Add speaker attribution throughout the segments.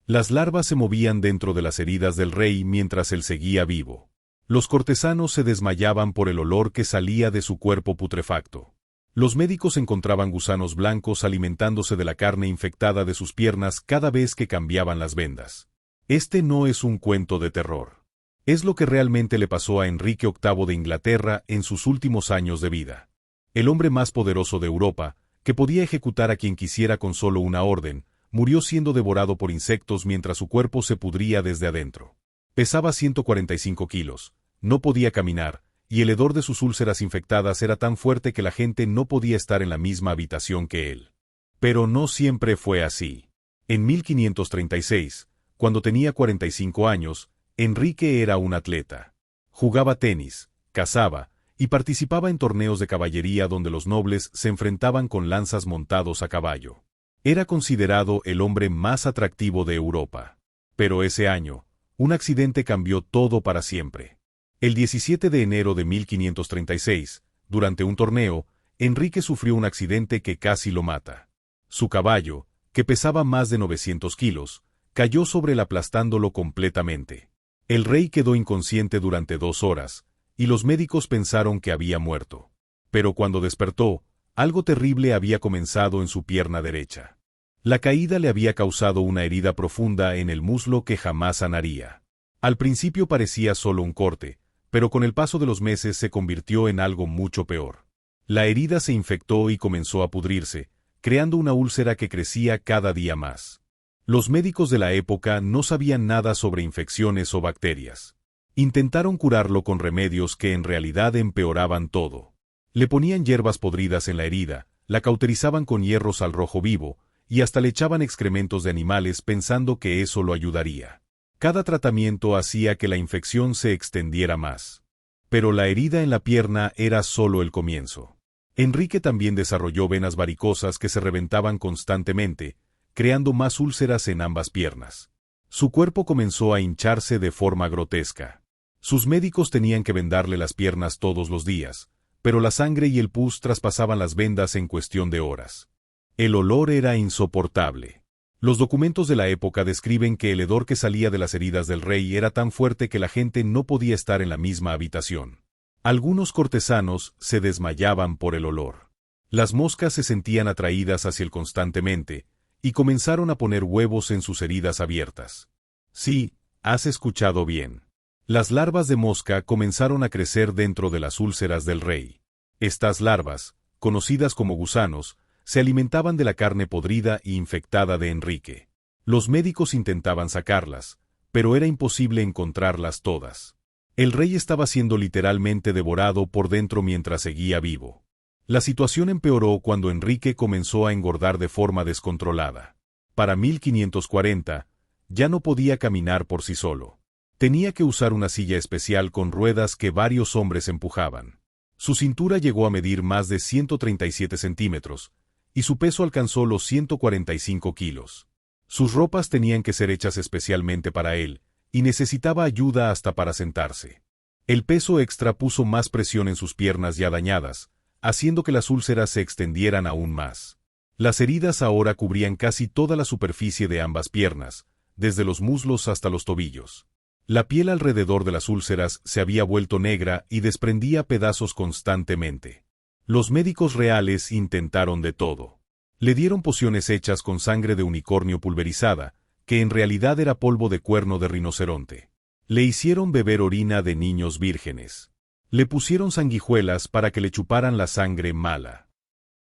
Speaker 1: Las larvas se movían dentro de las heridas del rey mientras él seguía vivo. Los cortesanos se desmayaban por el olor que salía de su cuerpo putrefacto. Los médicos encontraban gusanos blancos alimentándose de la carne infectada de sus piernas cada vez que cambiaban las vendas. Este no es un cuento de terror. Es lo que realmente le pasó a Enrique VIII de Inglaterra en sus últimos años de vida. El hombre más poderoso de Europa, que podía ejecutar a quien quisiera con solo una orden, murió siendo devorado por insectos mientras su cuerpo se pudría desde adentro. Pesaba 145 kilos, no podía caminar, y el hedor de sus úlceras infectadas era tan fuerte que la gente no podía estar en la misma habitación que él. Pero no siempre fue así. En 1536, cuando tenía 45 años, Enrique era un atleta. Jugaba tenis, cazaba, y participaba en torneos de caballería donde los nobles se enfrentaban con lanzas montados a caballo. Era considerado el hombre más atractivo de Europa. Pero ese año, un accidente cambió todo para siempre. El 17 de enero de 1536, durante un torneo, Enrique sufrió un accidente que casi lo mata. Su caballo, que pesaba más de 900 kilos, cayó sobre él aplastándolo completamente. El rey quedó inconsciente durante 2 horas, y los médicos pensaron que había muerto. Pero cuando despertó, algo terrible había comenzado en su pierna derecha. La caída le había causado una herida profunda en el muslo que jamás sanaría. Al principio parecía solo un corte, pero con el paso de los meses se convirtió en algo mucho peor. La herida se infectó y comenzó a pudrirse, creando una úlcera que crecía cada día más. Los médicos de la época no sabían nada sobre infecciones o bacterias. Intentaron curarlo con remedios que en realidad empeoraban todo. Le ponían hierbas podridas en la herida, la cauterizaban con hierros al rojo vivo, y hasta le echaban excrementos de animales pensando que eso lo ayudaría. Cada tratamiento hacía que la infección se extendiera más. Pero la herida en la pierna era solo el comienzo. Enrique también desarrolló venas varicosas que se reventaban constantemente, creando más úlceras en ambas piernas. Su cuerpo comenzó a hincharse de forma grotesca. Sus médicos tenían que vendarle las piernas todos los días, pero la sangre y el pus traspasaban las vendas en cuestión de horas. El olor era insoportable. Los documentos de la época describen que el hedor que salía de las heridas del rey era tan fuerte que la gente no podía estar en la misma habitación. Algunos cortesanos se desmayaban por el olor. Las moscas se sentían atraídas hacia él constantemente, y comenzaron a poner huevos en sus heridas abiertas. Sí, has escuchado bien. Las larvas de mosca comenzaron a crecer dentro de las úlceras del rey. Estas larvas, conocidas como gusanos, se alimentaban de la carne podrida e infectada de Enrique. Los médicos intentaban sacarlas, pero era imposible encontrarlas todas. El rey estaba siendo literalmente devorado por dentro mientras seguía vivo. La situación empeoró cuando Enrique comenzó a engordar de forma descontrolada. Para 1540, ya no podía caminar por sí solo. Tenía que usar una silla especial con ruedas que varios hombres empujaban. Su cintura llegó a medir más de 137 centímetros, y su peso alcanzó los 145 kilos. Sus ropas tenían que ser hechas especialmente para él, y necesitaba ayuda hasta para sentarse. El peso extra puso más presión en sus piernas ya dañadas, haciendo que las úlceras se extendieran aún más. Las heridas ahora cubrían casi toda la superficie de ambas piernas, desde los muslos hasta los tobillos. La piel alrededor de las úlceras se había vuelto negra y desprendía pedazos constantemente. Los médicos reales intentaron de todo. Le dieron pociones hechas con sangre de unicornio pulverizada, que en realidad era polvo de cuerno de rinoceronte. Le hicieron beber orina de niños vírgenes. Le pusieron sanguijuelas para que le chuparan la sangre mala.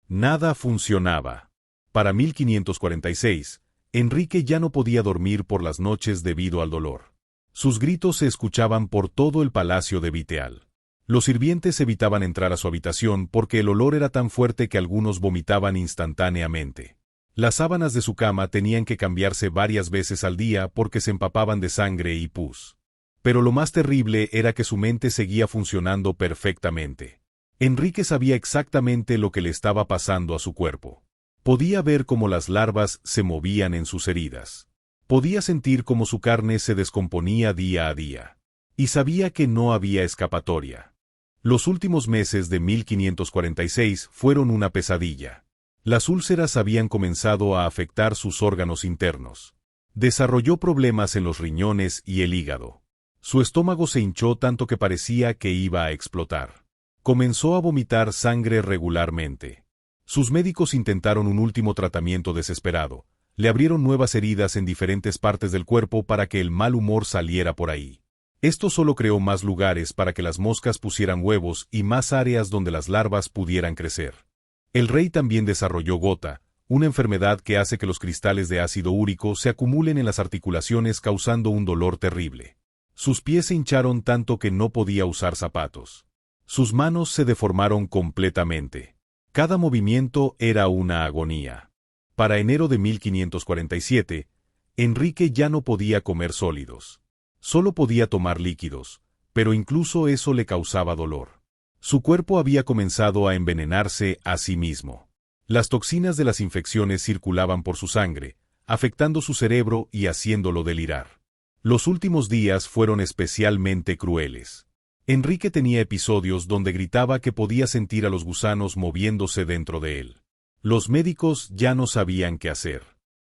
Speaker 1: Nada funcionaba. Para 1546, Enrique ya no podía dormir por las noches debido al dolor. Sus gritos se escuchaban por todo el palacio de Viteal. Los sirvientes evitaban entrar a su habitación porque el olor era tan fuerte que algunos vomitaban instantáneamente. Las sábanas de su cama tenían que cambiarse varias veces al día porque se empapaban de sangre y pus. Pero lo más terrible era que su mente seguía funcionando perfectamente. Enrique sabía exactamente lo que le estaba pasando a su cuerpo. Podía ver cómo las larvas se movían en sus heridas. Podía sentir cómo su carne se descomponía día a día. Y sabía que no había escapatoria. Los últimos meses de 1546 fueron una pesadilla. Las úlceras habían comenzado a afectar sus órganos internos. Desarrolló problemas en los riñones y el hígado. Su estómago se hinchó tanto que parecía que iba a explotar. Comenzó a vomitar sangre regularmente. Sus médicos intentaron un último tratamiento desesperado. Le abrieron nuevas heridas en diferentes partes del cuerpo para que el mal humor saliera por ahí. Esto solo creó más lugares para que las moscas pusieran huevos y más áreas donde las larvas pudieran crecer. El rey también desarrolló gota, una enfermedad que hace que los cristales de ácido úrico se acumulen en las articulaciones causando un dolor terrible. Sus pies se hincharon tanto que no podía usar zapatos. Sus manos se deformaron completamente. Cada movimiento era una agonía. Para enero de 1547, Enrique ya no podía comer sólidos. Solo podía tomar líquidos, pero incluso eso le causaba dolor. Su cuerpo había comenzado a envenenarse a sí mismo. Las toxinas de las infecciones circulaban por su sangre, afectando su cerebro y haciéndolo delirar. Los últimos días fueron especialmente crueles. Enrique tenía episodios donde gritaba que podía sentir a los gusanos moviéndose dentro de él. Los médicos ya no sabían qué hacer.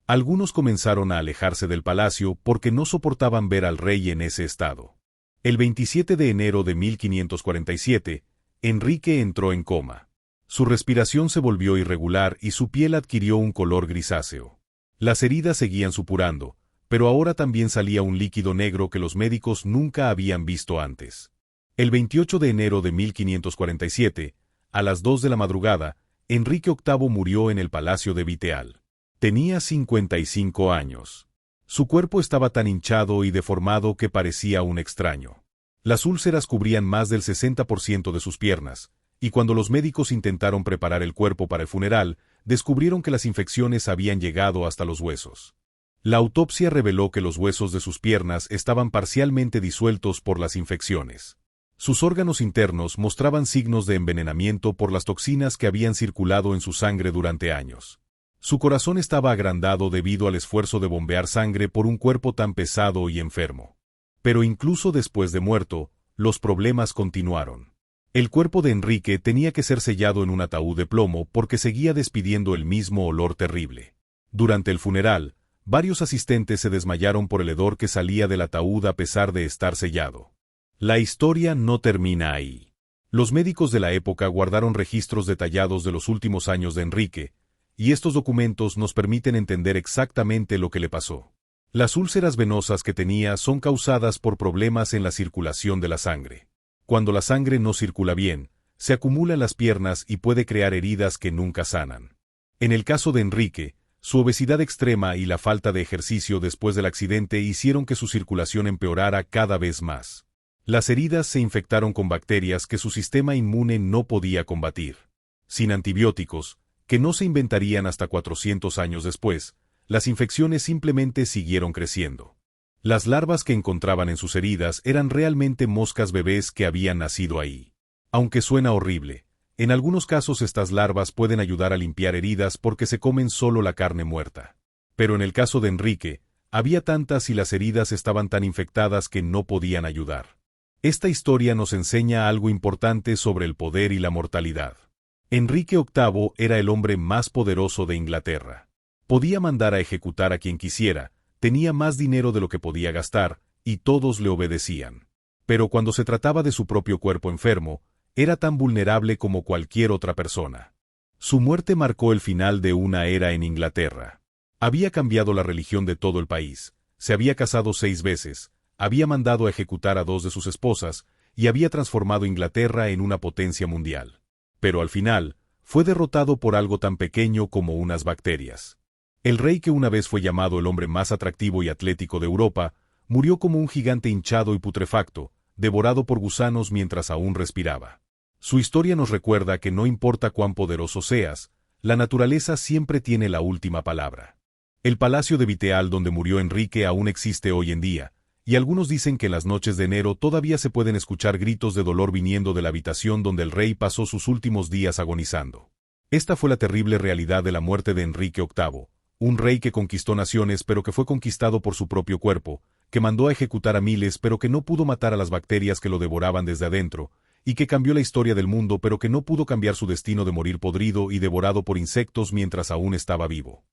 Speaker 1: Algunos comenzaron a alejarse del palacio porque no soportaban ver al rey en ese estado. El 27 de enero de 1547, Enrique entró en coma. Su respiración se volvió irregular y su piel adquirió un color grisáceo. Las heridas seguían supurando, pero ahora también salía un líquido negro que los médicos nunca habían visto antes. El 28 de enero de 1547, a las 2 de la madrugada, Enrique VIII murió en el palacio de Viteal. Tenía 55 años. Su cuerpo estaba tan hinchado y deformado que parecía un extraño. Las úlceras cubrían más del 60% de sus piernas, y cuando los médicos intentaron preparar el cuerpo para el funeral, descubrieron que las infecciones habían llegado hasta los huesos. La autopsia reveló que los huesos de sus piernas estaban parcialmente disueltos por las infecciones. Sus órganos internos mostraban signos de envenenamiento por las toxinas que habían circulado en su sangre durante años. Su corazón estaba agrandado debido al esfuerzo de bombear sangre por un cuerpo tan pesado y enfermo. Pero incluso después de muerto, los problemas continuaron. El cuerpo de Enrique tenía que ser sellado en un ataúd de plomo porque seguía despidiendo el mismo olor terrible. Durante el funeral, varios asistentes se desmayaron por el hedor que salía del ataúd a pesar de estar sellado. La historia no termina ahí. Los médicos de la época guardaron registros detallados de los últimos años de Enrique, y estos documentos nos permiten entender exactamente lo que le pasó. Las úlceras venosas que tenía son causadas por problemas en la circulación de la sangre. Cuando la sangre no circula bien, se acumula en las piernas y puede crear heridas que nunca sanan. En el caso de Enrique, su obesidad extrema y la falta de ejercicio después del accidente hicieron que su circulación empeorara cada vez más. Las heridas se infectaron con bacterias que su sistema inmune no podía combatir. Sin antibióticos, que no se inventarían hasta 400 años después, las infecciones simplemente siguieron creciendo. Las larvas que encontraban en sus heridas eran realmente moscas bebés que habían nacido ahí. Aunque suena horrible, en algunos casos estas larvas pueden ayudar a limpiar heridas porque se comen solo la carne muerta. Pero en el caso de Enrique, había tantas y las heridas estaban tan infectadas que no podían ayudar. Esta historia nos enseña algo importante sobre el poder y la mortalidad. Enrique VIII era el hombre más poderoso de Inglaterra. Podía mandar a ejecutar a quien quisiera, tenía más dinero de lo que podía gastar, y todos le obedecían. Pero cuando se trataba de su propio cuerpo enfermo, era tan vulnerable como cualquier otra persona. Su muerte marcó el final de una era en Inglaterra. Había cambiado la religión de todo el país, se había casado 6 veces, había mandado a ejecutar a 2 de sus esposas, y había transformado Inglaterra en una potencia mundial. Pero al final, fue derrotado por algo tan pequeño como unas bacterias. El rey que una vez fue llamado el hombre más atractivo y atlético de Europa, murió como un gigante hinchado y putrefacto, devorado por gusanos mientras aún respiraba. Su historia nos recuerda que no importa cuán poderoso seas, la naturaleza siempre tiene la última palabra. El palacio de Viteal donde murió Enrique aún existe hoy en día, y algunos dicen que en las noches de enero todavía se pueden escuchar gritos de dolor viniendo de la habitación donde el rey pasó sus últimos días agonizando. Esta fue la terrible realidad de la muerte de Enrique VIII, un rey que conquistó naciones pero que fue conquistado por su propio cuerpo, que mandó a ejecutar a miles pero que no pudo matar a las bacterias que lo devoraban desde adentro, y que cambió la historia del mundo pero que no pudo cambiar su destino de morir podrido y devorado por insectos mientras aún estaba vivo.